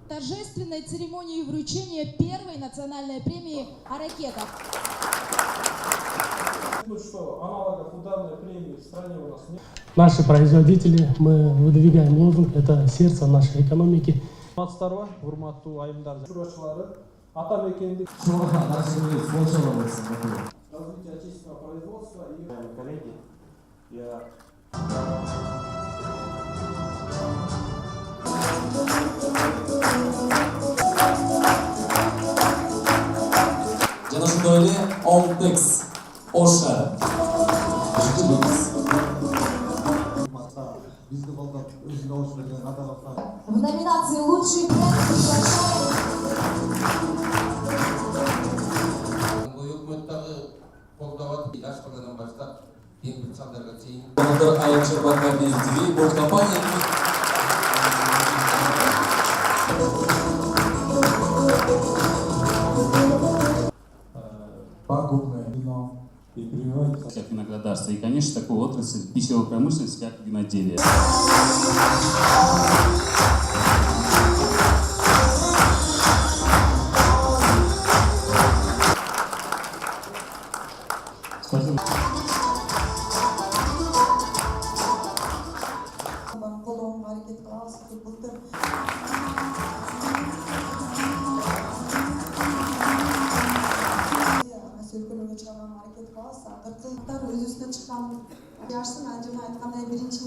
Торжественной церемонии вручения первой национальной премии о ракетах. Что аналогов у данной премии в стране у нас нет. Наши производители, мы выдвигаем лозунг, это сердце нашей экономики. Развитие отечественного производства и коллеги. Жана ошондой эле Олтекс Оша. В номинации «Лучший бренд» приглашаем Айча Бакаби ТВ, компания. Пагубное вино и прививать как виноградарство. И, конечно, такую отрасль пищевой промышленности, как виноделие. Спасибо. Өзүбүздөн чыккан жашсын, ажына айткандай биринчи